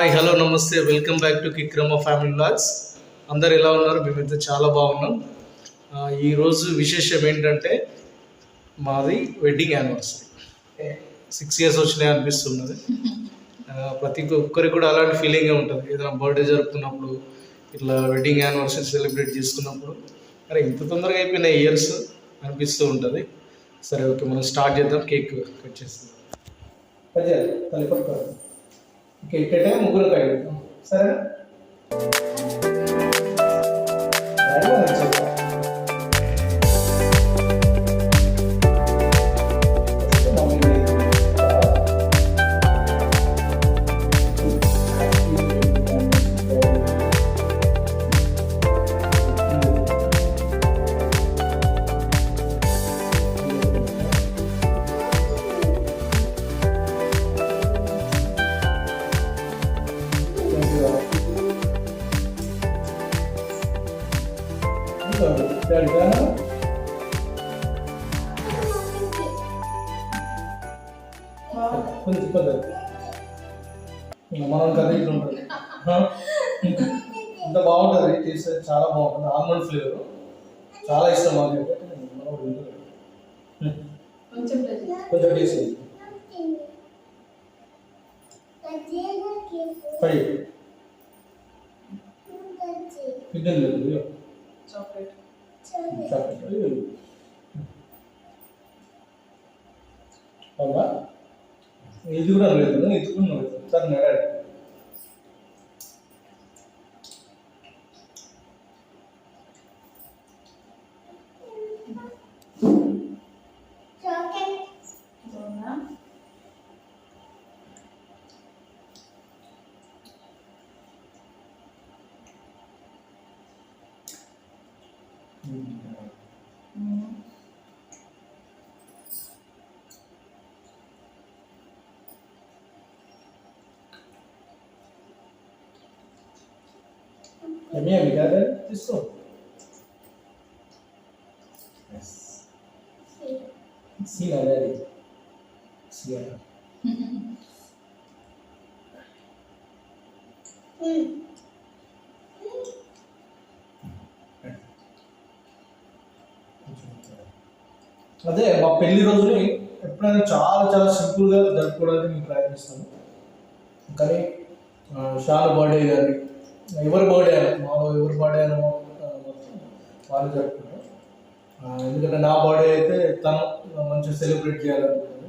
Hi hello నమస్తే welcome back to కిక్రమ family vlogs. అందరు ఎలా ఉన్నారు? మేమైతే చాలా బాగున్నాం. ఈరోజు విశేషం ఏంటంటే మాది వెడ్డింగ్ యానివర్సరీ. 6 years వచ్చినాయి అనిపిస్తున్నది. ప్రతి ఒక్కరికి కూడా అలాంటి ఫీలింగే ఉంటుంది. ఏదైనా బర్త్డే జరుపుకున్నప్పుడు, ఇట్లా వెడ్డింగ్ యానివర్సరీ సెలబ్రేట్ చేసుకున్నప్పుడు అరే ఇంత తొందరగా అయిపోయిన ఇయర్స్ అనిపిస్తూ ఉంటుంది. సరే ఓకే, మనం స్టార్ట్ చేద్దాం. కేక్ కట్ చేస్తాం. కేక్ ముగ్గురు కాయ సరే. మనం కదా ఇట్లా ఉంటుంది, ఇంత బాగుంటుంది. టేస్ట్ చాలా బాగుంటుంది. ఆల్మండ్ ఫ్లేవర్ చాలా ఇష్టం మాకైతే. కొంచెం టేస్ట్ చాక్లెట్ అవునా? ఇది కూడా లేదు, ఇది కూడా లేదు సార్. నడాడు Kami agad తీసుకో. సీనా డాడీ సీనా అదే మా పెళ్లి రోజుని ఎప్పుడైనా చాలా చాలా సింపుల్గా జరుపుకోవడానికి మేము ప్రయత్నిస్తాము. కానీ షాను బర్త్డే కానీ ఎవరి బర్త్డే అయినా ఎవరి బర్త్డే అయినా వాళ్ళు జరుపుకుంటారు. ఎందుకంటే నా బర్త్డే అయితే తను మంచిగా సెలబ్రేట్ చేయాలనుకుంటుంది,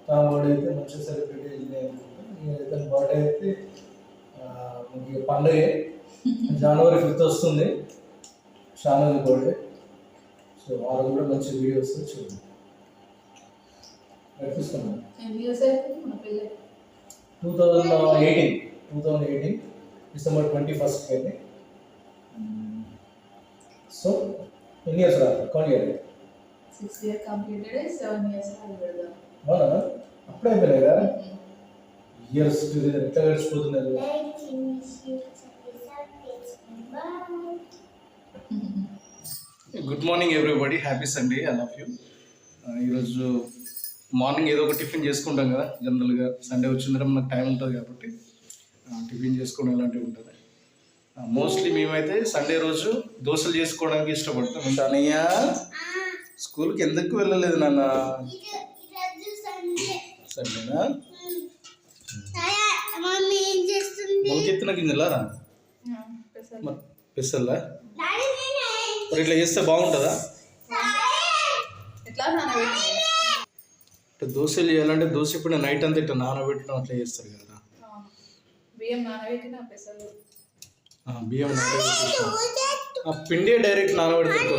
తన బర్త్డే అయితే మంచిగా సెలబ్రేట్ చేయాలనుకుంటుంది. తన బర్త్డే అయితే మనకి పండుగ January 5th వస్తుంది, షాను బర్త్డే. సో వాళ్ళు కూడా మంచి వీడియోస్ చూడండి. చూస్తున్నాను 2018 December 21st అయింది. సో ఎన్ని ఇయర్స్ రా కౌంట్ చేయాలి? 6 years completed, 7 years అయిపోయింది. అవునా? అప్పుడే అయిపోయినాయి కదా ఇయర్స్. ఎట్లా గడిచిపోతున్నారు. Good morning everybody, happy Sunday, I love you. ఈరోజు మార్నింగ్ ఏదో ఒక టిఫిన్ చేసుకుంటాం కదా జనరల్గా. సండే వచ్చిందంటే మనకు టైం ఉంటుంది కాబట్టి టిఫిన్ చేసుకోవడం ఇలాంటివి ఉంటుంది. మోస్ట్లీ మేమైతే సండే రోజు దోశలు చేసుకోవడానికి ఇష్టపడతాం. అంటే అన్నయ్య స్కూల్కి ఎందుకు వెళ్ళలేదు నాన్న? సండేనా? మొలకెత్తిన గింజలారా పెసల్లా? మరి ఇట్లా చేస్తే బాగుంటుందా? దోశలు చేయాలంటే దోశ ఇప్పుడు నైట్ అంతా ఇట్లా నానబెట్టడం అట్లా చేస్తారు కదా. బియ్యం నానబెట్టిన పెసలు, బియ్యం నానబెట్టి పిండి డైరెక్ట్ నానబెడతారు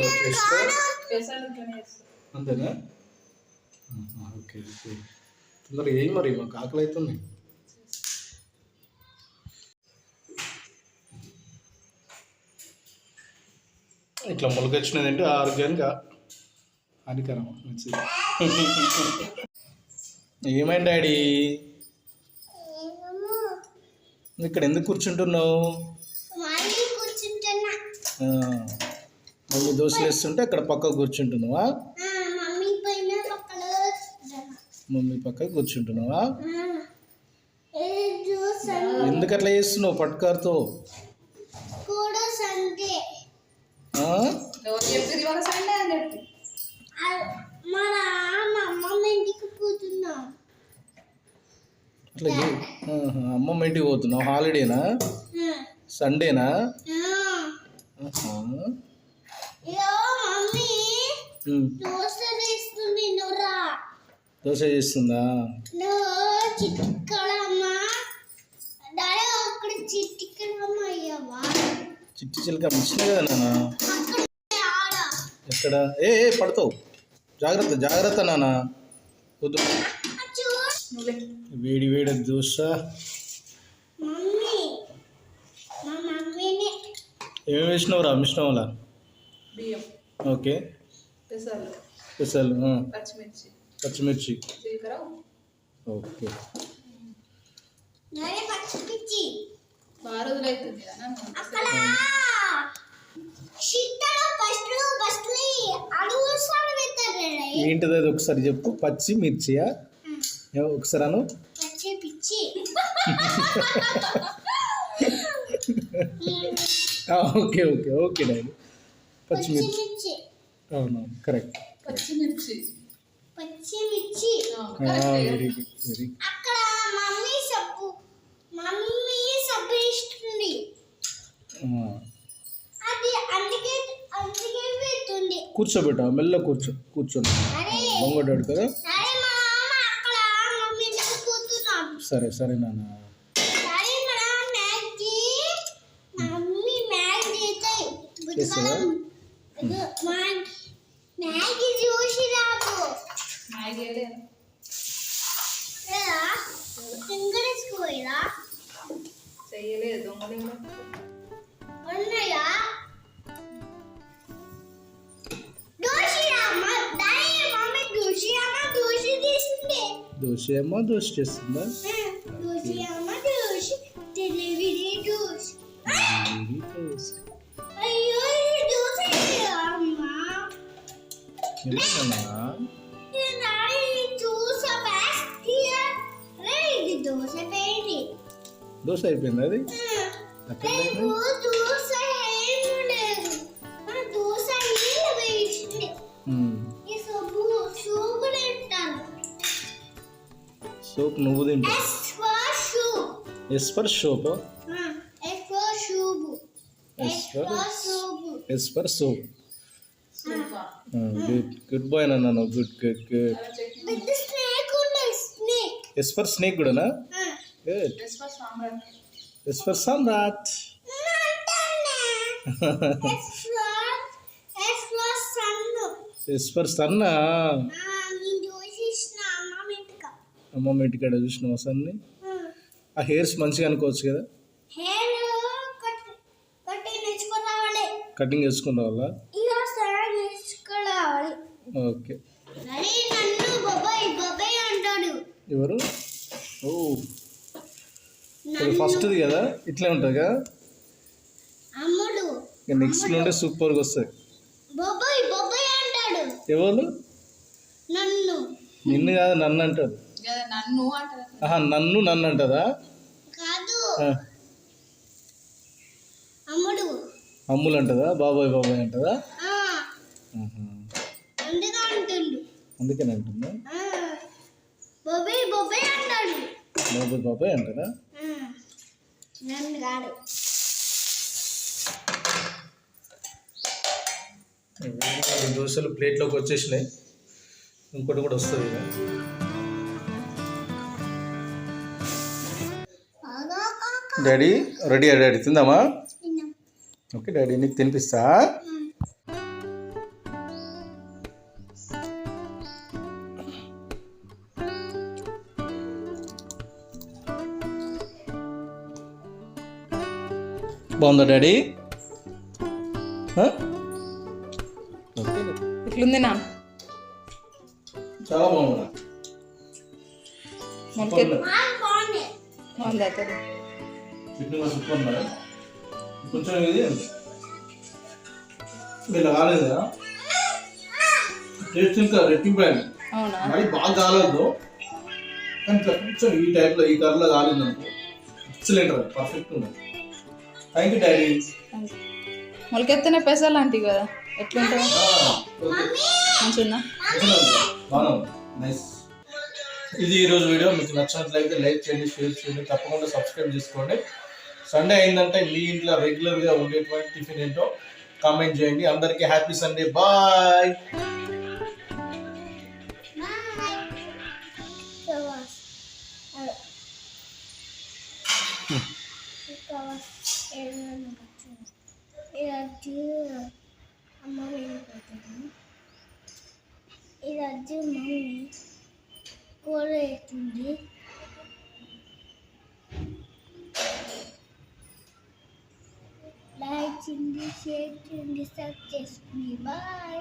అంతేనా? Okay okay. తొందరగా ఏం మరి, మాకు ఆకలి అవుతుంది. ఇట్లా మొలకొచ్చినది అంటే ఆరోగ్యానికి హానికరం, మంచిది. ఏమైంది డాడీ? ఇక్కడ ఎందుకు కూర్చుంటున్నావు? మమ్మీ దోశలు వేస్తుంటే అక్కడ పక్కకు కూర్చుంటున్నావా? మమ్మీ పక్కకు కూర్చుంటున్నావా? ఎందుకు అట్లా చేస్తున్నావు పట్కారుతో? కూడా సండే ఎవరు చెప్తుంది ఇవాళ సండే అని చెప్పి మన అమ్మమ్మ ఇంటికి పోతున్నాం. అట్లా అమ్మమ్మ ఇంటికి పోతున్నావు? హాలిడేనా? సండేనా? మమ్మీ దోశ చేస్తుంది. నువ్వురా దోశ చేస్తుందా? చిట్టికడమ్మా డాడీ అక్కడ చిట్టికడమ్మ అయ్యావా? చిట్టి చిలక మిషన్ కదా నాన్న. ఎక్కడ? ఏ పడతావు, జాగ్రత్త జాగ్రత్త నాన్న. వద్దు. వేడి వేడి దోశ. ఏమేమి వేసినావు రా మిషన్ వల్ల? బియ్యం, ఓకే, పెసలు, పెసలు, పచ్చిమిర్చి, పచ్చిమిర్చి, జీలకర్ర. ఓకే. బాగా రోజులు అవుతుంది కదా ఏంటిది అది ఒకసారి చెప్పు. పచ్చి మిర్చియా? ఒకసారి అను. Okay okay okay daddy. పచ్చిమిర్చి, అవునవును, కరెక్ట్. పచ్చిమిర్చి, వెరీ గుడ్, వెరీ గుడ్. అక్కడ మమ్మీ సబ్బు ఇస్తుంది. అది అందుకే పెడుతుంది. కూర్చోబెట్టా, మెల్ల కూర్చోండి. బొంగడాడు కదా. సరే సరే నాన్న. చేస్తావా? మ్యాగీ చూసి రాదు. మ్యాగీ లేదు. ఇంగ్లీష్పోయిరా చెయ్యలేదు. దొంగలు ఉన్నాయా? దోశ అమ్మ దోశ చేస్తుందా? దోశ అయిపోయింది అది. సోప్ నువ్వు తింటావు. S for soap. S for soap. Good boy నాన్న. Good good good. S for snake కూడానా? Good. S for Samrat. S for సన్నా. అమ్మమ్మ ఇంటికాడ చూసినావా సన్ని? ఆ హెయిర్స్ మంచిగా అనుకోవచ్చు కదా. కటింగ్ చేసుకుని రావాలా? ఓకే. ఎవరు? ఓ ఫస్ట్ది కదా, ఇట్లే ఉంటుంది కదా. నెక్స్ట్ నుండి సూపర్గా వస్తుంది. ఎవరు? నిన్ను కాదు, నన్ను అంటారు. నన్ను అంటదా? అమ్ములు అంటదా? బాబాయ్ అంటదా? అందుకని అంటుందా? బాబాయ్ అంటదా? దోశలు ప్లేట్లోకి వచ్చేసినాయి. ఇంకోటి కూడా వస్తుంది. డాడీ రెడీయా? డాడీ తిందామా? ఓకే డాడీ, నీకు తినిపిస్తా. బాగుందా డాడీ? ఇట్లుంది నా? చాలా బాగుందా? కొంచెం ఇది ఇలా కాలేదా? టేస్ట్ ఇంకా రెట్టింపాయండి. మరి బాగా కాలేదు కానీ ఇట్లా కొంచెం ఈ టైప్లో ఈ కర్రలో కాలేదు అనుకో ఎక్సలెంట్ ఉంది, పర్ఫెక్ట్ ఉంది. Thank you daddy. మొలకెత్తనే పెసలు లాంటివి కదా, ఎట్లుంటుంది? మంచిగా బాగా నైస్. ఇది ఈరోజు వీడియో మీకు నచ్చినట్లయితే లైక్ చేయండి, షేర్ చేయండి, తప్పకుండా సబ్స్క్రైబ్ చేసుకోండి. సండే అయిందంటే మీ ఇంట్లో రెగ్యులర్గా ఉండేటువంటి టిఫిన్ ఏంటో కామెంట్ చేయండి. అందరికీ హ్యాపీ సండే, బాయ్. ఈరోజు మమ్మీ కూర వేస్తుంది. లైక్ చేయండి, షేర్ చేయండి, సబ్స్క్రైబ్ చేసుకోండి. బాయ్.